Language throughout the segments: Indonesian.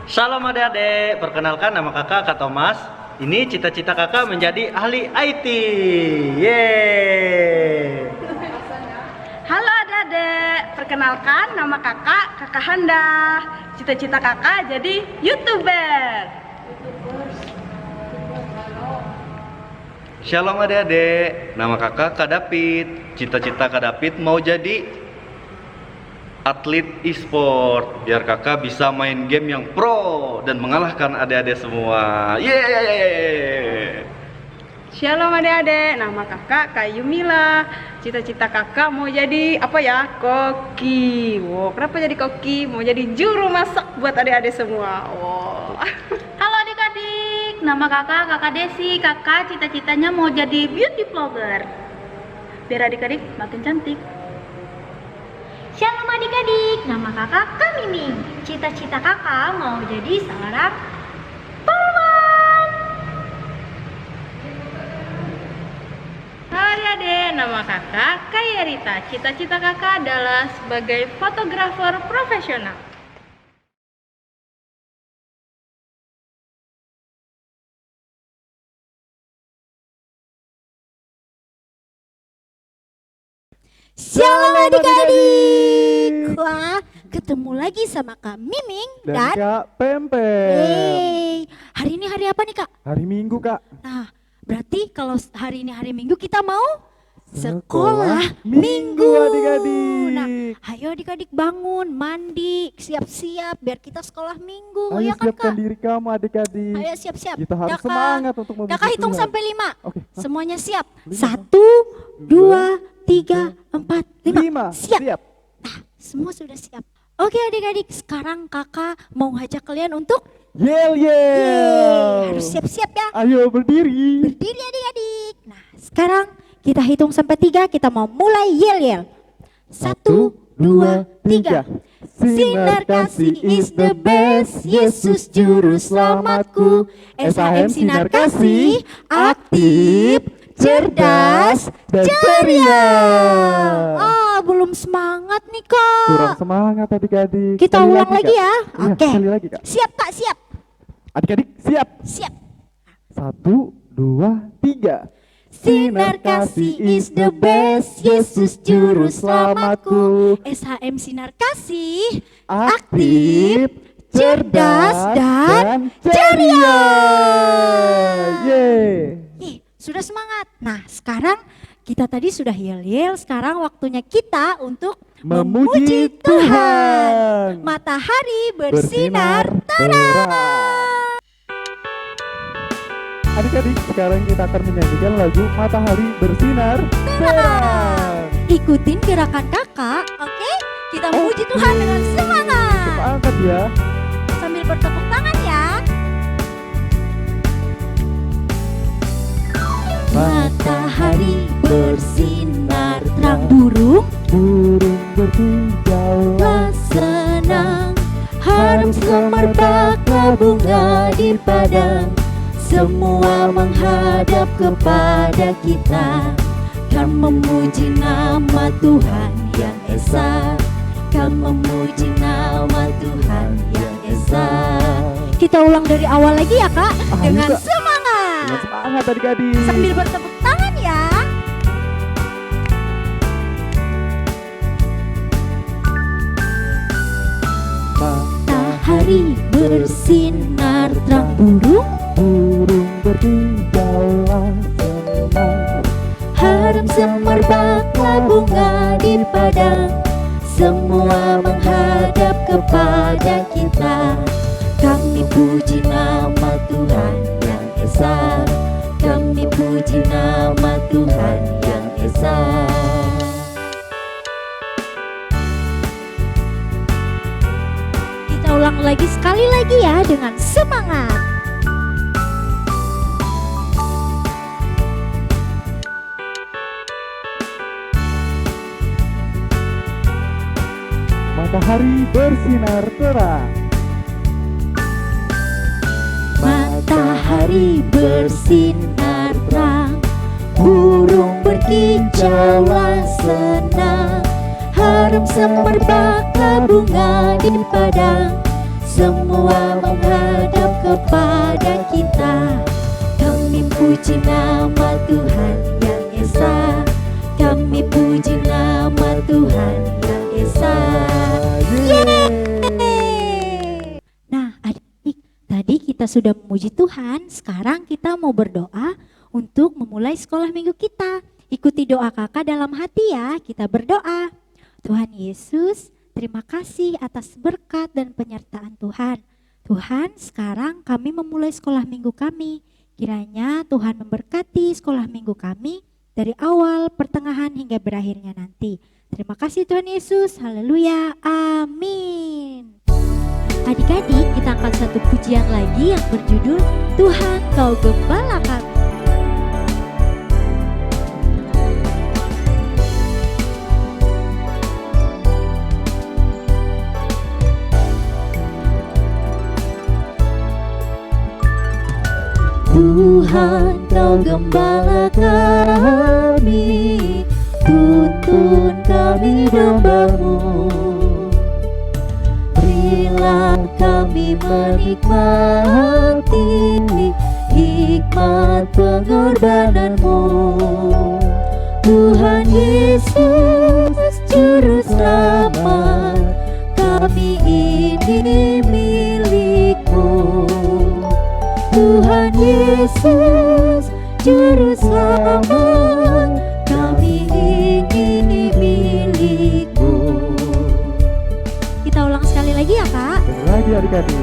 Salam adik-adik, perkenalkan nama kakak Kak Thomas. Ini cita-cita kakak menjadi ahli IT. Yeay. Halo adik-adik, perkenalkan nama Kakak Handa. Cita-cita kakak jadi YouTuber. Shalom adik-adik, nama kakak Kak David. Cita-cita Kak David mau jadi atlet e-sport, biar kakak bisa main game yang pro dan mengalahkan adik-adik semua. Yeay. Shalom adik-adik, nama kakak Kak Yumila. Cita-cita kakak mau jadi apa ya? Koki. Wow, kenapa jadi koki? Mau jadi juru masak buat adik-adik semua. Wow. Halo adik-adik, nama kakak Desi. Kakak cita-citanya mau jadi beauty vlogger, biar adik-adik makin cantik. Shalom adik-adik, nama kakak Kak Mimi. Cita-cita kakak mau jadi seorang polwan. Hai adik, nama kakak Kak Yerita. Cita-cita kakak adalah sebagai fotografer profesional. Shalom adik-adik. Wah, ketemu lagi sama Kak Miming dan Kak Pempek. Hari ini hari apa nih Kak? Hari Minggu Kak. Nah, berarti kalau hari ini hari Minggu kita mau Sekolah Minggu adik-adik. Nah, ayo adik-adik bangun, mandi, siap-siap biar kita sekolah Minggu. Ayo Ya kan siapkan Kak? diri kamu adik-adik. Ayo siap-siap. Kita harus semangat untuk memuji Kakak hitung Tuhan. sampai 5. Oke. Semuanya siap. 5, 1, 2, 3, 4, 5. 5. Siap. Nah, semua sudah siap. Oke adik-adik, sekarang kakak mau ngajak kalian untuk Yel yel. harus siap-siap ya. Ayo berdiri. Berdiri adik-adik. Nah, sekarang kita hitung sampai 3, kita mau mulai yel-yel. 1, 2, 3. Sinar kasih is the best, Yesus juru selamatku. SHM Sinar Kasih, aktif, cerdas, dan ceria. Belum semangat nih Kak. Kurang semangat adik-adik. Kita Sekali ulang lagi Kak. ya. Iya, Oke. sekali lagi Kak. Siap Kak, siap. Adik-adik siap. Siap. 1, 2, 3. Sinar kasih is the best, Yesus juru selamatku. SHM Sinar Kasih, aktif, cerdas, dan ceria. Yeay. Ih, sudah semangat. Nah, sekarang kita tadi sudah yel-yel, sekarang waktunya kita untuk Memuji Tuhan. Matahari bersinar terang. Adik-adik, sekarang kita akan menyanyikan lagu Matahari Bersinar Terang. Ikutin gerakan kakak, oke? Kita memuji Tuhan dengan semangat. Semangat ya. Sambil bertepuk tangan ya. Matahari bersinar terang, burung berkicaulah senang, harum semerbaklah bunga di padang. Semua menghadap kepada kita, kan memuji nama Tuhan yang esa, kan memuji nama Tuhan yang esa. Kita ulang dari awal lagi ya Kak, dengan Kak. semangat. Dengan semangat adik-adik. Sambil bertepuk tangan ya. Matahari bersinar terang, burung berkicaulah senang, harum semerbaklah bunga di padang. Semua menghadap kepada kita, kami puji nama Tuhan yang esa, kami puji nama Tuhan yang esa. Kita ulang lagi sekali lagi ya dengan semangat. matahari bersinar terang. Matahari bersinar terang, burung berkicaulah senang, harum semerbaklah bunga di padang. semua menghadap kepada kita. Kami puji nama Tuhan yang Esa, kami puji nama Tuhan yang Esa. Yeay! Nah adik-adik, tadi kita sudah memuji Tuhan, sekarang kita mau berdoa untuk memulai sekolah minggu kita. Ikuti doa kakak dalam hati ya, kita berdoa. Tuhan Yesus, terima kasih atas berkat dan penyertaan Tuhan. Tuhan, sekarang kami memulai sekolah minggu kami. Kiranya Tuhan memberkati sekolah minggu kami dari awal, pertengahan hingga berakhirnya nanti. Terima kasih Tuhan Yesus, haleluya, amin. Adik-adik, kita angkat satu pujian lagi yang berjudul Tuhan Kau Gembala Kami. Tuhan Kau Gembala kami, tuntun kami domba-Mu. Berilah kami menikmati hikmat pengorbanan-Mu. Tuhan Yesus Juru Selamat, kami ini milik-Mu. Tuhan Yesus Juru Selamat, kami ini milik-Mu. Kita ulang sekali lagi ya Kak. Sekali lagi adik-adik.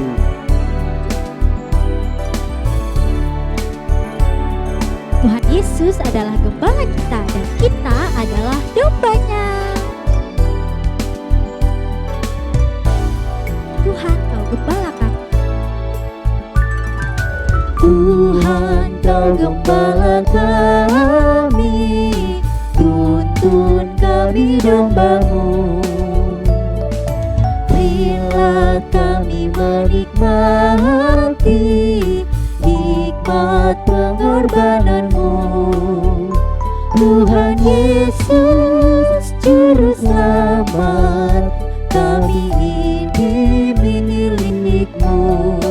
Tuhan Yesus adalah gembala kita dan kita adalah dombanya. Tuhan Kau Gembala kami. Tuhan Kau Gembala kami, tuntun kami domba-Mu. Berilah kami menikmati hikmat pengorbanan-Mu. Tuhan Yesus Juru Selamat, kami ini milik-Mu.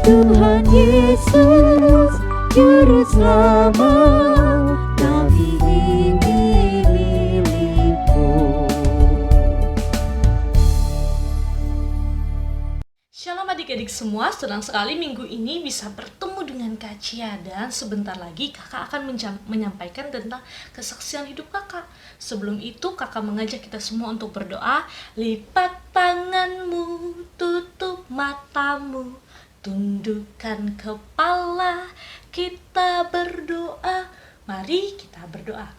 Tuhan Yesus Juru Selamat, kami ini milik-Mu. Shalom adik-adik semua, senang sekali minggu ini bisa bertemu dengan Kak Cia. Dan sebentar lagi kakak akan menyampaikan tentang kesaksian hidup kakak. Sebelum itu kakak mengajak kita semua untuk berdoa. Lipat tanganmu, tutup matamu, tundukkan kepala, kita berdoa. Mari kita berdoa.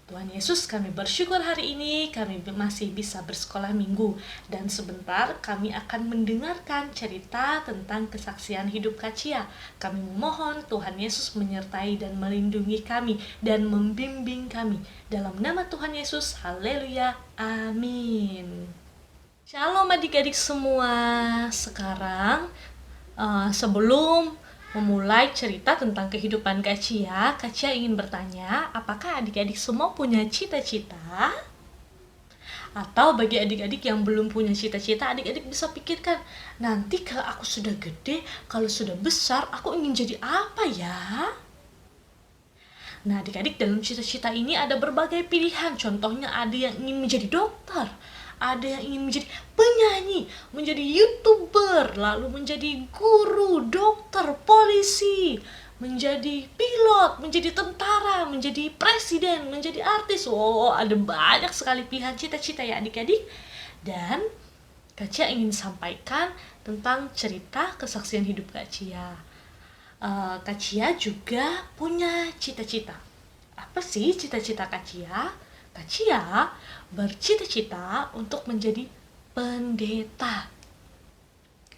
Tuhan Yesus, kami bersyukur hari ini kami masih bisa bersekolah minggu. Dan sebentar kami akan mendengarkan cerita tentang kesaksian hidup Kak Cia. Kami memohon Tuhan Yesus menyertai dan melindungi kami dan membimbing kami. Dalam nama Tuhan Yesus, haleluya, amin. Shalom adik-adik semua. Sekarang sebelum memulai cerita tentang kehidupan Kak Cia ingin bertanya, apakah adik-adik semua punya cita-cita? Atau bagi adik-adik yang belum punya cita-cita, adik-adik bisa pikirkan, nanti kalau aku sudah gede, kalau sudah besar, aku ingin jadi apa ya? Nah adik-adik, dalam cita-cita ini ada berbagai pilihan. Contohnya ada yang ingin menjadi dokter, ada yang ingin menjadi penyanyi, menjadi YouTuber, lalu menjadi guru, dokter, polisi, menjadi pilot, menjadi tentara, menjadi presiden, menjadi artis. Wow, ada banyak sekali pilihan cita-cita ya adik-adik. Dan Kak Cia ingin sampaikan tentang cerita kesaksian hidup Kak Cia. Kak Cia juga punya cita-cita. Apa sih cita-cita Kak Cia? Kak Cia bercita-cita untuk menjadi pendeta.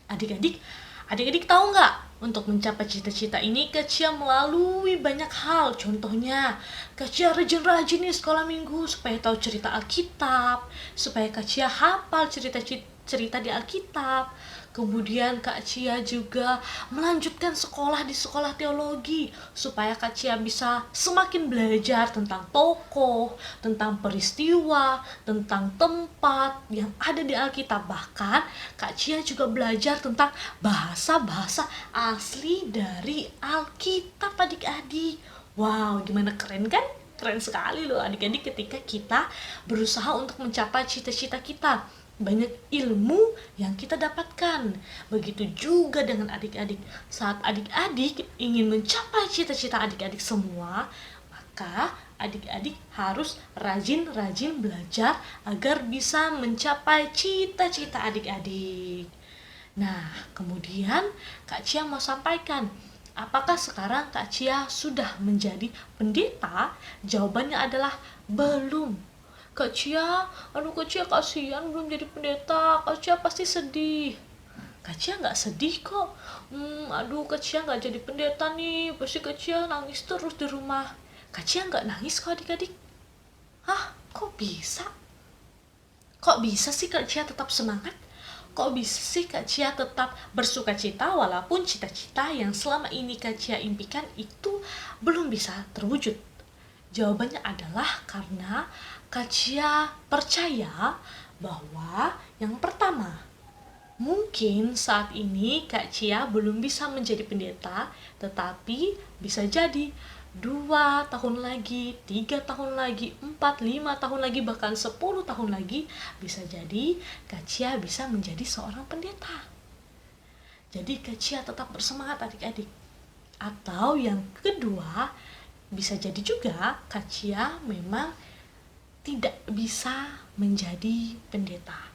Adik-adik tahu nggak? Untuk mencapai cita-cita ini, Kak Cia melalui banyak hal. Contohnya, Kak Cia rajin-rajin nih sekolah minggu supaya tahu cerita Alkitab, supaya Kak Cia hafal cerita di Alkitab. Kemudian Kak Cia juga melanjutkan sekolah di sekolah teologi supaya Kak Cia bisa semakin belajar tentang tokoh, tentang peristiwa, tentang tempat yang ada di Alkitab. Bahkan Kak Cia juga belajar tentang bahasa-bahasa asli dari Alkitab adik-adik. Wow, gimana keren kan? Keren sekali loh adik-adik ketika kita berusaha untuk mencapai cita-cita kita. Banyak ilmu yang kita dapatkan. Begitu juga dengan adik-adik. Saat adik-adik ingin mencapai cita-cita adik-adik semua, maka adik-adik harus rajin-rajin belajar agar bisa mencapai cita-cita adik-adik. Nah, kemudian Kak Cia mau sampaikan, apakah sekarang Kak Cia sudah menjadi pendeta? Jawabannya adalah belum. Kak Cia, aduh Kak Cia kasihan belum jadi pendeta, Kak Cia pasti sedih. Kak Cia nggak sedih kok. Aduh Kak Cia nggak jadi pendeta nih, pasti Kak Cia nangis terus di rumah. Kak Cia nggak nangis kok adik-adik. Hah, kok bisa? Kok bisa sih Kak Cia tetap semangat? Kok bisa sih Kak Cia tetap bersukacita walaupun cita-cita yang selama ini Kak Cia impikan itu belum bisa terwujud? Jawabannya adalah karena Kak Cia percaya bahwa yang pertama, mungkin saat ini Kak Cia belum bisa menjadi pendeta, tetapi bisa jadi 2 tahun lagi, 3 tahun lagi, 4, 5 tahun lagi, bahkan 10 tahun lagi, bisa jadi Kak Cia bisa menjadi seorang pendeta. Jadi Kak Cia tetap bersemangat adik-adik. Atau yang kedua, bisa jadi juga Kak Cia memang tidak bisa menjadi pendeta.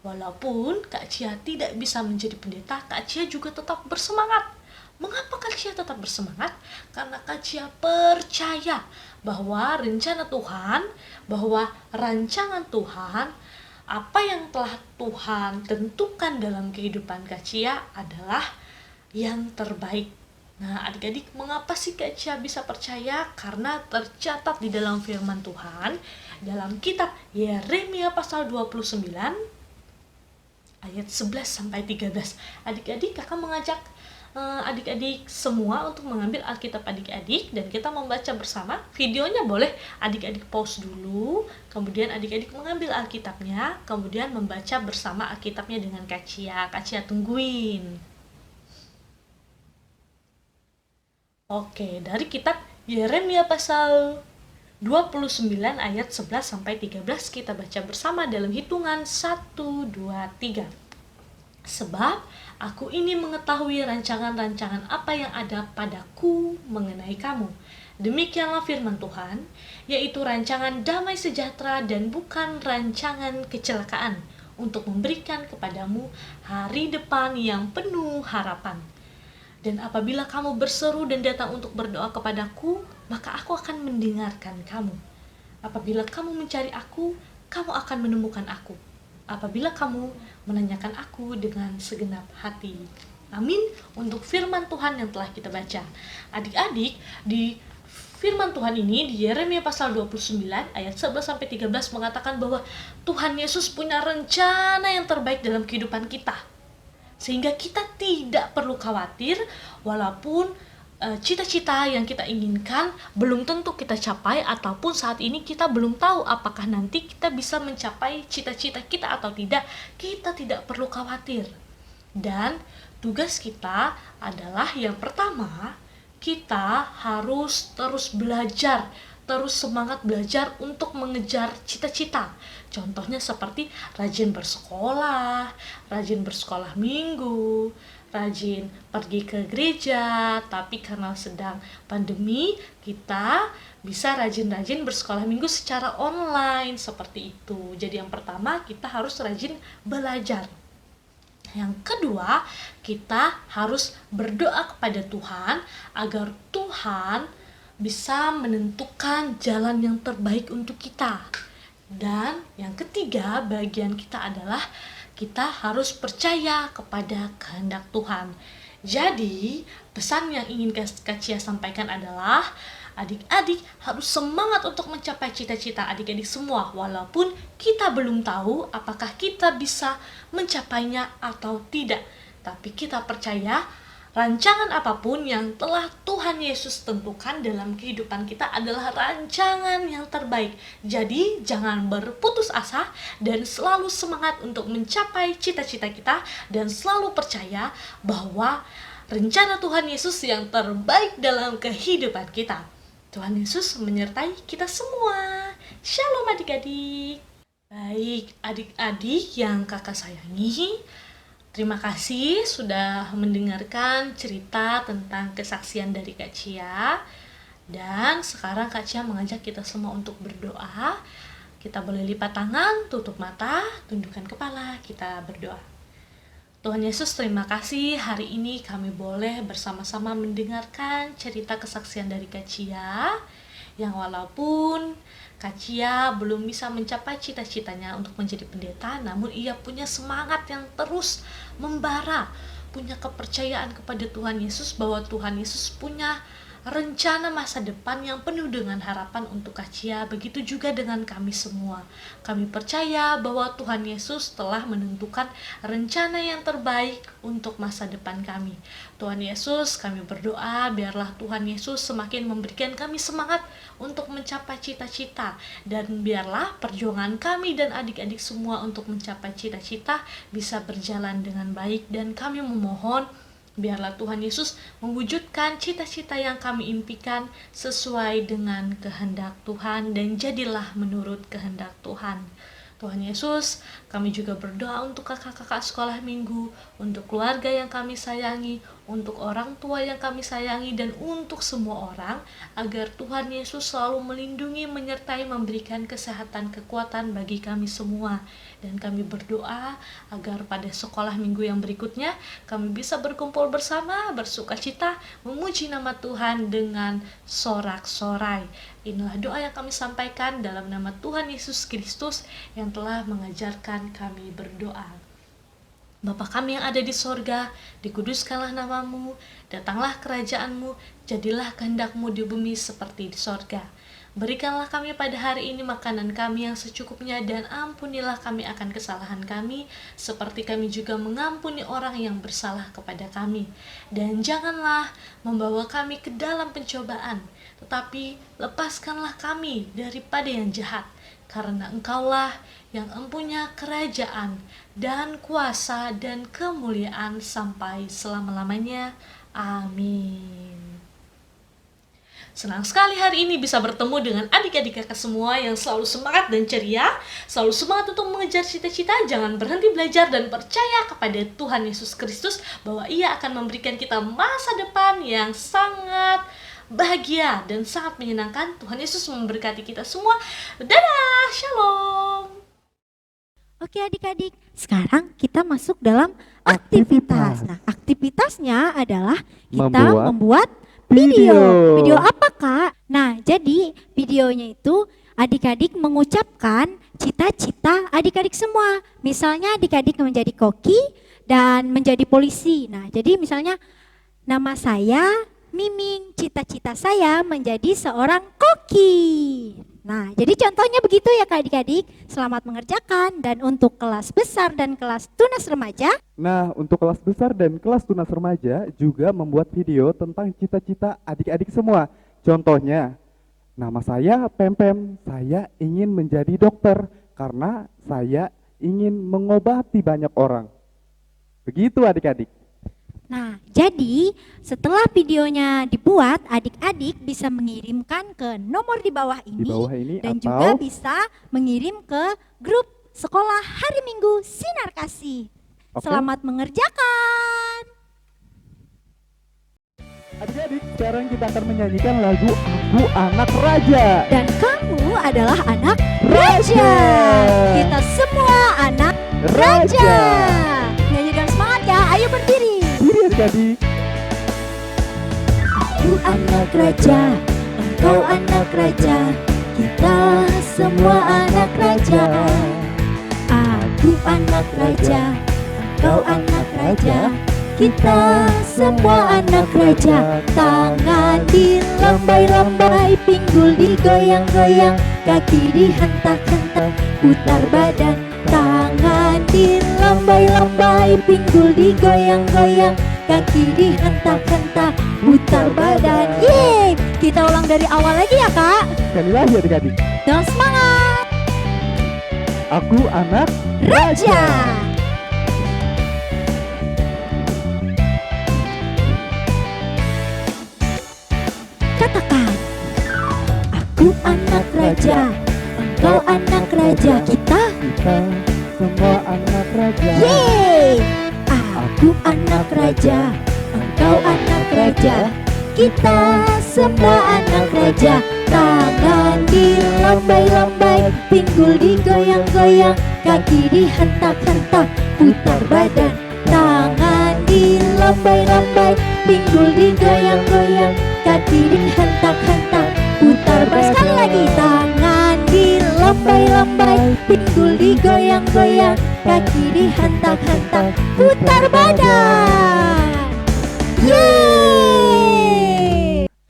Walaupun Kak Cia tidak bisa menjadi pendeta, Kak Cia juga tetap bersemangat. Mengapa Kak Cia tetap bersemangat? Karena Kak Cia percaya bahwa rencana Tuhan, bahwa rancangan Tuhan, apa yang telah Tuhan tentukan dalam kehidupan Kak Cia adalah yang terbaik. Nah, adik-adik, mengapa sih Kak Cia bisa percaya? Karena tercatat di dalam firman Tuhan, dalam kitab Yeremia pasal 29, ayat 11 sampai 13. Adik-adik, kakak mengajak adik-adik semua untuk mengambil Alkitab adik-adik dan kita membaca bersama. Videonya boleh adik-adik pause dulu, kemudian adik-adik mengambil Alkitabnya, kemudian membaca bersama Alkitabnya dengan Kak Cia. Kak Cia tungguin. Oke, dari kitab Yeremia pasal 29 ayat 11 sampai 13 kita baca bersama dalam hitungan 1, 2, 3. Sebab aku ini mengetahui rancangan-rancangan apa yang ada padaku mengenai kamu. Demikianlah firman Tuhan, yaitu rancangan damai sejahtera dan bukan rancangan kecelakaan, untuk memberikan kepadamu hari depan yang penuh harapan. Dan apabila kamu berseru dan datang untuk berdoa kepadaku, maka aku akan mendengarkan kamu. Apabila kamu mencari aku, kamu akan menemukan aku. Apabila kamu menanyakan aku dengan segenap hati. Amin. Untuk firman Tuhan yang telah kita baca. Adik-adik, di firman Tuhan ini di Yeremia pasal 29 ayat 11 sampai 13 mengatakan bahwa Tuhan Yesus punya rencana yang terbaik dalam kehidupan kita. Sehingga kita tidak perlu khawatir walaupun cita-cita yang kita inginkan belum tentu kita capai, ataupun saat ini kita belum tahu apakah nanti kita bisa mencapai cita-cita kita atau tidak. Kita tidak perlu khawatir. Dan tugas kita adalah yang pertama, kita harus terus belajar, terus semangat belajar untuk mengejar cita-cita. Contohnya seperti rajin bersekolah minggu, rajin pergi ke gereja, tapi karena sedang pandemi, kita bisa rajin-rajin bersekolah minggu secara online, seperti itu. Jadi yang pertama, kita harus rajin belajar. Yang kedua, kita harus berdoa kepada Tuhan agar Tuhan bisa menentukan jalan yang terbaik untuk kita. Dan yang ketiga, bagian kita adalah kita harus percaya kepada kehendak Tuhan. Jadi, pesan yang ingin Kak Cia sampaikan adalah adik-adik harus semangat untuk mencapai cita-cita adik-adik semua, walaupun kita belum tahu apakah kita bisa mencapainya atau tidak. tapi kita percaya rancangan apapun yang telah Tuhan Yesus tentukan dalam kehidupan kita adalah rancangan yang terbaik. Jadi jangan berputus asa dan selalu semangat untuk mencapai cita-cita kita, dan selalu percaya bahwa rencana Tuhan Yesus yang terbaik dalam kehidupan kita. Tuhan Yesus menyertai kita semua. Shalom adik-adik. Baik, adik-adik yang kakak sayangi, terima kasih sudah mendengarkan cerita tentang kesaksian dari Kak Cia. Dan sekarang Kak Cia mengajak kita semua untuk berdoa. Kita boleh lipat tangan, tutup mata, tundukkan kepala, kita berdoa. Tuhan Yesus, terima kasih hari ini kami boleh bersama-sama mendengarkan cerita kesaksian dari Kak Cia, yang walaupun Kak Cia belum bisa mencapai cita-citanya untuk menjadi pendeta, namun ia punya semangat yang terus membara, punya kepercayaan kepada Tuhan Yesus bahwa Tuhan Yesus punya rencana masa depan yang penuh dengan harapan untuk Kak Cia. Begitu juga dengan kami semua. Kami percaya bahwa Tuhan Yesus telah menentukan rencana yang terbaik untuk masa depan kami. Tuhan Yesus, kami berdoa biarlah Tuhan Yesus semakin memberikan kami semangat untuk mencapai cita-cita, dan biarlah perjuangan kami dan adik-adik semua untuk mencapai cita-cita bisa berjalan dengan baik. Dan kami memohon biarlah Tuhan Yesus mewujudkan cita-cita yang kami impikan sesuai dengan kehendak Tuhan, dan jadilah menurut kehendak Tuhan. Tuhan Yesus, kami juga berdoa untuk kakak-kakak sekolah minggu, untuk keluarga yang kami sayangi, untuk orang tua yang kami sayangi, dan untuk semua orang, agar Tuhan Yesus selalu melindungi, menyertai, memberikan kesehatan, kekuatan bagi kami semua. Dan kami berdoa agar pada sekolah minggu yang berikutnya kami bisa berkumpul bersama, bersukacita, memuji nama Tuhan dengan sorak-sorai. Inilah doa yang kami sampaikan dalam nama Tuhan Yesus Kristus yang telah mengajarkan kami berdoa. Bapa kami yang ada di sorga, dikuduskanlah namamu, datanglah kerajaanmu, jadilah kehendak-Mu di bumi seperti di sorga. Berikanlah kami pada hari ini makanan kami yang secukupnya, dan ampunilah kami akan kesalahan kami, seperti kami juga mengampuni orang yang bersalah kepada kami. Dan janganlah membawa kami ke dalam pencobaan, tetapi lepaskanlah kami daripada yang jahat, karena Engkaulah yang empunya kerajaan dan kuasa dan kemuliaan sampai selama-lamanya. Amin. Senang sekali hari ini bisa bertemu dengan adik-adik kakak semua yang selalu semangat dan ceria, selalu semangat untuk mengejar cita-cita, jangan berhenti belajar, dan percaya kepada Tuhan Yesus Kristus bahwa Ia akan memberikan kita masa depan yang sangat bahagia dan sangat menyenangkan. Tuhan Yesus memberkati kita semua. Dadah, shalom. Oke adik-adik, sekarang kita masuk dalam aktivitas. Nah, aktivitasnya adalah kita membuat video. Video apa Kak? Nah, jadi videonya itu adik-adik mengucapkan cita-cita adik-adik semua. Misalnya adik-adik menjadi koki dan menjadi polisi. Nah, jadi misalnya nama saya Miming, cita-cita saya menjadi seorang koki. Nah, jadi contohnya begitu ya Kak adik-adik. Selamat mengerjakan. Dan untuk kelas besar dan kelas tunas remaja. Nah, untuk kelas besar dan kelas tunas remaja juga membuat video tentang cita-cita adik-adik semua. Contohnya, nama saya Pempem, saya ingin menjadi dokter karena saya ingin mengobati banyak orang. Begitu adik-adik. Nah, jadi setelah videonya dibuat, adik-adik bisa mengirimkan ke nomor di bawah ini, dan atau juga bisa mengirim ke grup sekolah hari Minggu Sinar Kasih. Selamat mengerjakan. Adik-adik, sekarang kita akan menyanyikan lagu Aku Anak Raja. Dan kamu adalah anak raja. Kita semua anak raja. Nyanyi dengan semangat ya, ayo berdiri. Adik-adik. Aku anak raja, engkau anak raja, kita semua anak raja. Aku anak raja, engkau anak raja, kita semua anak raja. Tangan dilambai-lambai, pinggul digoyang-goyang, kaki dihentak-hentak, putar badan. Tangan dilambai lambai-lambai, pinggul digoyang-goyang, kaki dihentak-hentak, putar badan. Yeay! Kita ulang dari awal lagi ya kak. Sekali lagi adik-adik. Dan semangat. Aku anak Raja. Katakan, aku anak raja, engkau anak raja, kita. Kita semua anak raja. Yeay! Aku anak raja, engkau anak raja, kita semua anak raja. Tangan dilambai-lambai, pinggul digoyang-goyang, kaki dihentak-hentak, putar badan. Tangan dilambai-lambai, pinggul digoyang-goyang, kaki dihentak-hentak, putar badan. Sekali lagi, tangan dilambai-lambai, pinggul digoyang-goyang, kaki dihentak-hentak, putar badan. Yeay!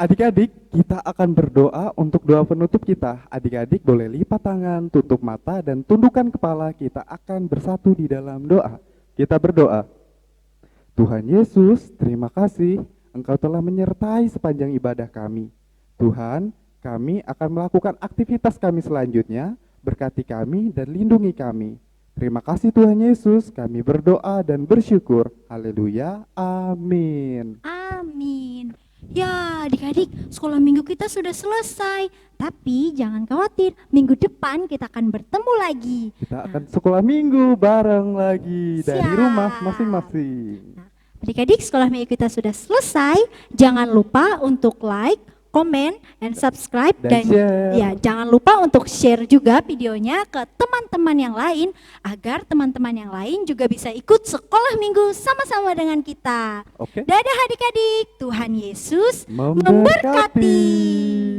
Adik-adik, kita akan berdoa untuk doa penutup kita. Adik-adik boleh lipat tangan, tutup mata, dan tundukkan kepala. Kita akan bersatu di dalam doa. Kita berdoa. Tuhan Yesus, terima kasih Engkau telah menyertai sepanjang ibadah kami. Tuhan, kami akan melakukan aktivitas kami selanjutnya. Berkati kami dan lindungi kami. Terima kasih Tuhan Yesus, kami berdoa dan bersyukur. Haleluya, amin. Amin. Ya adik-adik, sekolah minggu kita sudah selesai. Tapi jangan khawatir, minggu depan kita akan bertemu lagi. Kita akan sekolah minggu bareng lagi dari Siap. rumah masing-masing. Adik-adik, sekolah minggu kita sudah selesai. Jangan lupa untuk like, komen, dan subscribe. Dan share. Ya, jangan lupa untuk share juga videonya ke teman-teman yang lain, agar teman-teman yang lain juga bisa ikut sekolah minggu sama-sama dengan kita. Oke. Dadah adik-adik, Tuhan Yesus Memberkati. memberkati.